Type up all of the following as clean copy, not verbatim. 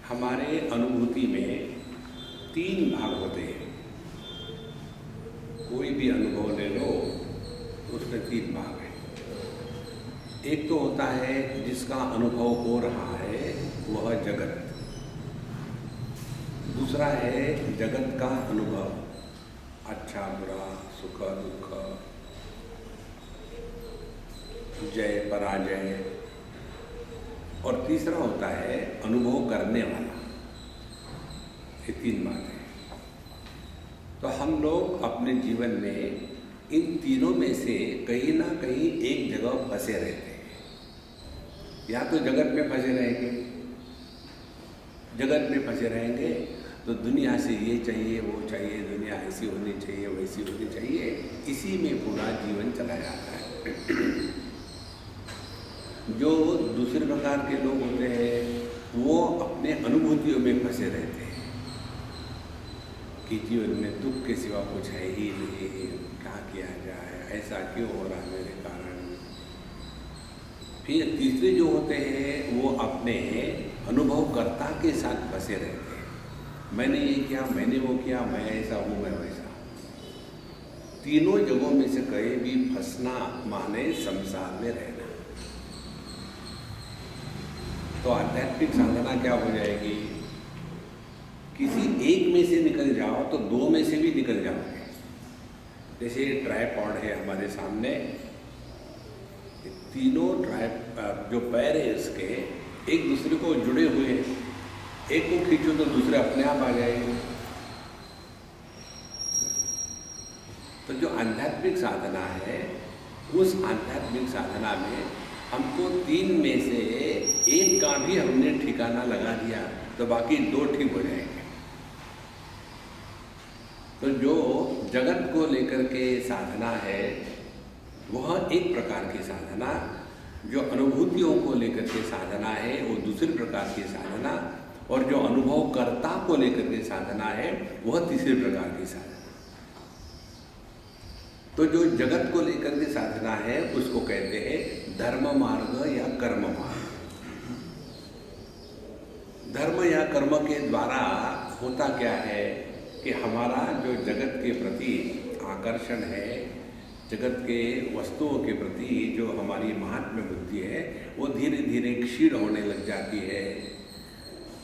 हमारे अनुभूति में तीन भाग होते हैं। कोई भी अनुभव ले लो उसमें तीन भाग हैं। एक तो होता है जिसका अनुभव हो रहा है वह जगत। दूसरा है जगत का अनुभव, अच्छा बुरा, सुख दुख, जय पराजय। और तीसरा होता है अनुभव करने वाला। ये तीन बातें हैं। तो हम लोग अपने जीवन में इन तीनों में से कहीं ना कहीं एक जगह फंसे रहते हैं। या तो जगत में फंसे रहेंगे, जगत में फंसे रहेंगे तो दुनिया से ये चाहिए वो चाहिए, दुनिया ऐसी होनी चाहिए वैसी होनी चाहिए, इसी में पूरा जीवन चला जाता है। जो दूसरे प्रकार के लोग होते हैं वो अपने अनुभूतियों में फंसे रहते हैं कि जीवन में दुख के सिवा कुछ है ही नहीं, क्या किया जाए, ऐसा क्यों हो रहा है मेरे कारण। फिर तीसरे जो होते हैं वो अपने अनुभवकर्ता के साथ फंसे रहते हैं। मैंने ये किया, मैंने वो किया, मैं ऐसा हूँ, मैं वैसा। तीनों जगहों में से कहीं भी फंसना माने संसार में रहना। तो आध्यात्मिक साधना क्या हो जाएगी? किसी एक में से निकल जाओ तो दो में से भी निकल जाओगे। जैसे ट्राइपॉड है हमारे सामने, तीनों जो पैर है उसके एक दूसरे को जुड़े हुए हैं। एक को खींचो तो दूसरे अपने आप आ जाएंगे। तो जो आध्यात्मिक साधना है उस आध्यात्मिक साधना में हमको तीन में से एक का भी हमने ठिकाना लगा दिया तो बाकी दो ठीक हो जाएंगे। तो जो जगत को लेकर के साधना है वह एक प्रकार की साधना, जो अनुभूतियों को लेकर के साधना है वो दूसरे प्रकार की साधना, और जो अनुभवकर्ता को लेकर के साधना है वह तीसरे प्रकार की साधना। तो जो जगत को लेकर के साधना है उसको कहते हैं धर्म मार्ग या कर्म मार्ग। धर्म या कर्म के द्वारा होता क्या है कि हमारा जो जगत के प्रति आकर्षण है, जगत के वस्तुओं के प्रति जो हमारी महात्म्य बुद्धि है वो धीरे धीरे क्षीण होने लग जाती है।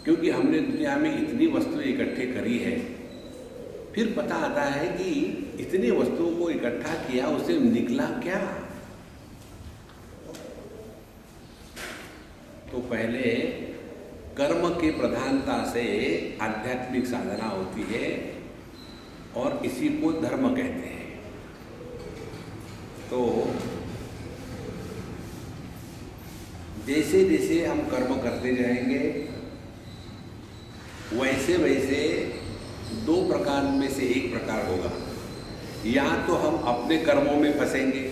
क्योंकि हमने दुनिया में इतनी वस्तुएं इकट्ठे करी है, फिर पता आता है कि इतनी वस्तुओं को इकट्ठा किया उससे निकला क्या। तो पहले कर्म की प्रधानता से आध्यात्मिक साधना होती है और इसी को धर्म कहते हैं। तो जैसे जैसे हम कर्म करते जाएंगे वैसे वैसे दो प्रकार में से एक प्रकार होगा। या तो हम अपने कर्मों में फंसेंगे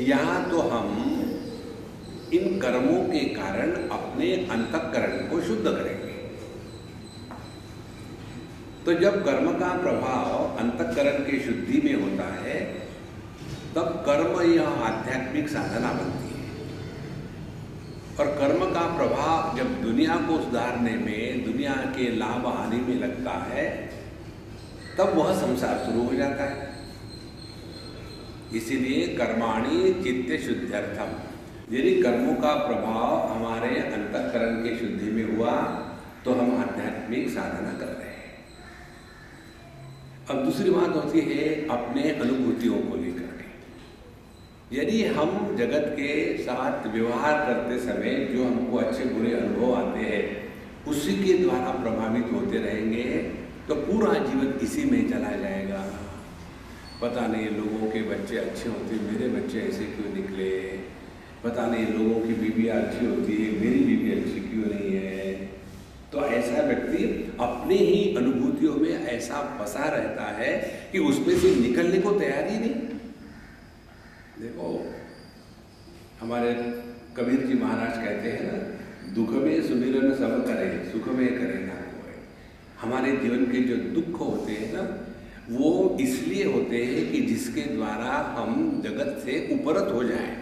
या तो हम इन कर्मों के कारण अपने अंतःकरण को शुद्ध करेंगे। तो जब कर्म का प्रभाव अंतःकरण की शुद्धि में होता है तब कर्म यह आध्यात्मिक साधना बनती है। और कर्म का प्रभाव जब दुनिया को सुधारने में, दुनिया के लाभ हानि में लगता है तब वह संसार शुरू हो जाता है। इसीलिए कर्माणि चित्ते शुद्ध्यर्थम, यदि कर्मों का प्रभाव हमारे अंतःकरण की शुद्धि में हुआ तो हम आध्यात्मिक साधना कर रहे हैं। अब दूसरी बात होती है अपने अनुभूतियों को लेकर के। यदि हम जगत के साथ व्यवहार करते समय जो हमको अच्छे बुरे अनुभव आते हैं उसी के द्वारा प्रभावित होते रहेंगे तो पूरा जीवन इसी में चला जाएगा। पता नहीं लोगों के बच्चे अच्छे होते, मेरे बच्चे ऐसे क्यों निकले। पता नहीं लोगों की बीवियाँ अच्छी होती है, मेरी बीवी अच्छी क्यों नहीं है। तो ऐसा व्यक्ति अपने ही अनुभूतियों में ऐसा फंसा रहता है कि उसमें से निकलने को तैयार ही नहीं। देखो हमारे कबीर जी महाराज कहते हैं ना, दुख में सुमिरन सब करे, सुख में करे ना कोई। हमारे जीवन के जो दुख होते हैं ना वो इसलिए होते हैं कि जिसके द्वारा हम जगत से उपरत हो जाएं।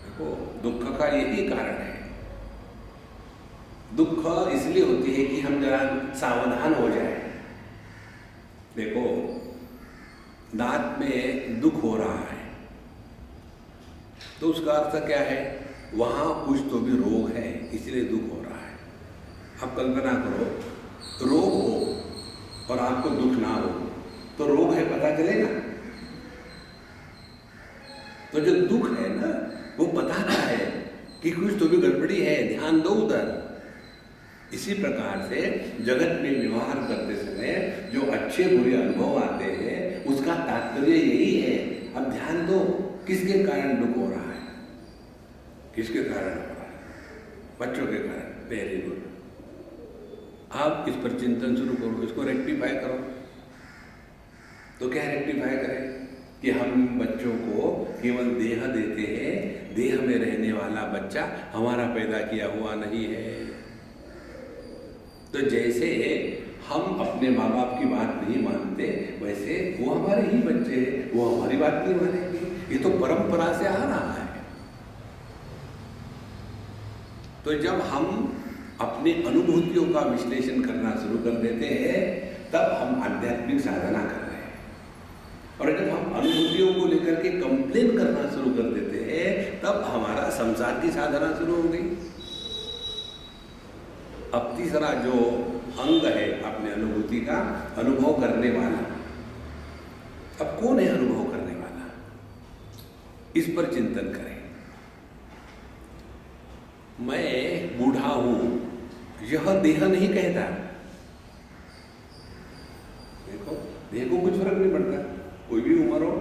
देखो दुख का यही कारण है दुख इसलिए होती है कि हम जरा सावधान हो जाए। देखो, दांत में दुख हो रहा है तो उसका अर्थ क्या है? वहां कुछ तो भी रोग है, इसलिए दुख हो रहा है। अब कल्पना करो, रोग हो और आपको दुख ना हो तो रोग है पता चलेगा? तो जो दुख है ना, वो बताता है कि कुछ तो भी गड़बड़ी है, ध्यान दो उधर। इसी प्रकार से जगत में व्यवहार करते समय जो अच्छे बुरे अनुभव आते हैं उसका तात्पर्य यही है, अब ध्यान दो किसके कारण दुख हो रहा है, किसके कारण हो रहा है? बच्चों के कारण। Very good. आप इस पर चिंतन शुरू करो, इसको रेक्टिफाई करो। तो क्या रेक्टिफाई करें कि हम बच्चों को केवल देह देते हैं, देह में रहने वाला बच्चा हमारा पैदा किया हुआ नहीं है। तो जैसे हम अपने माँ बाप की बात नहीं मानते, वैसे वो हमारे ही बच्चे हैं, वो हमारी बात नहीं मानेंगे। ये तो परंपरा से आ रहा है। तो जब हम अपनी अनुभूतियों का विश्लेषण करना शुरू कर देते हैं तब हम आध्यात्मिक साधना कर रहे हैं। और जब हम अनुभूतियों को लेकर के कंप्लेन करना शुरू कर देते हैं तब हमारा संसार की साधना शुरू हो गई। अब तीसरा जो अंग है अपने अनुभूति का, अनुभव करने वाला। अब कौन है अनुभव करने वाला? इस पर चिंतन करें। मैं बूढ़ा हूं, यह देह नहीं कहता। देखो, देह को कुछ फर्क नहीं पड़ता, कोई भी उम्र हो।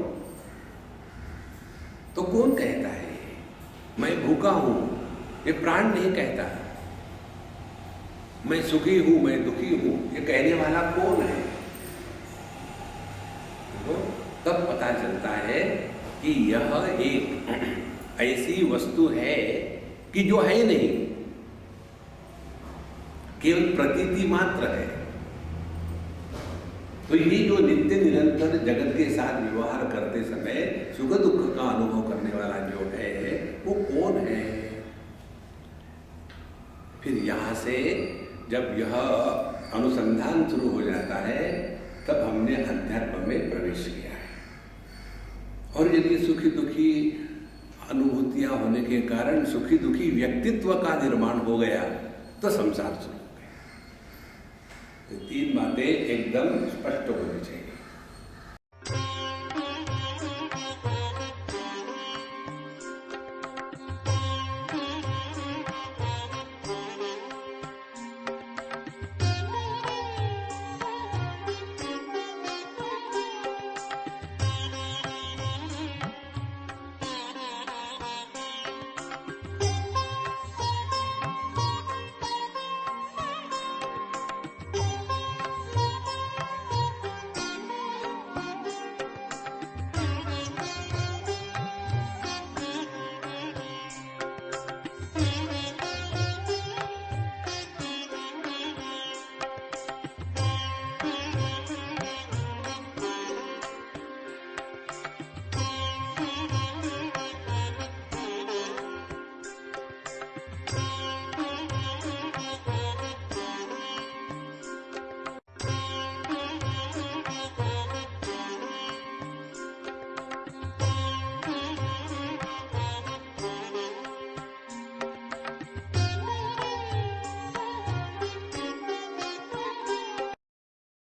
तो कौन कहता है? मैं भूखा हूं, ये प्राण नहीं कहता। मैं सुखी हूं, मैं दुखी हूं, ये कहने वाला कौन है? तो तब पता चलता है कि यह एक ऐसी वस्तु है कि जो है नहीं, केवल प्रतीति मात्र है। तो ये जो नित्य निरंतर जगत के साथ व्यवहार करते समय सुख दुख का अनुभव करने वाला जो है वो कौन है? फिर यहां से जब यह अनुसंधान शुरू हो जाता है तब हमने अध्यात्म में प्रवेश किया है। और यदि सुखी दुखी अनुभूतियां होने के कारण सुखी दुखी व्यक्तित्व का निर्माण हो गया तो संसार शुरू हो गया। तो तीन बातें एकदम स्पष्ट होनी चाहिए।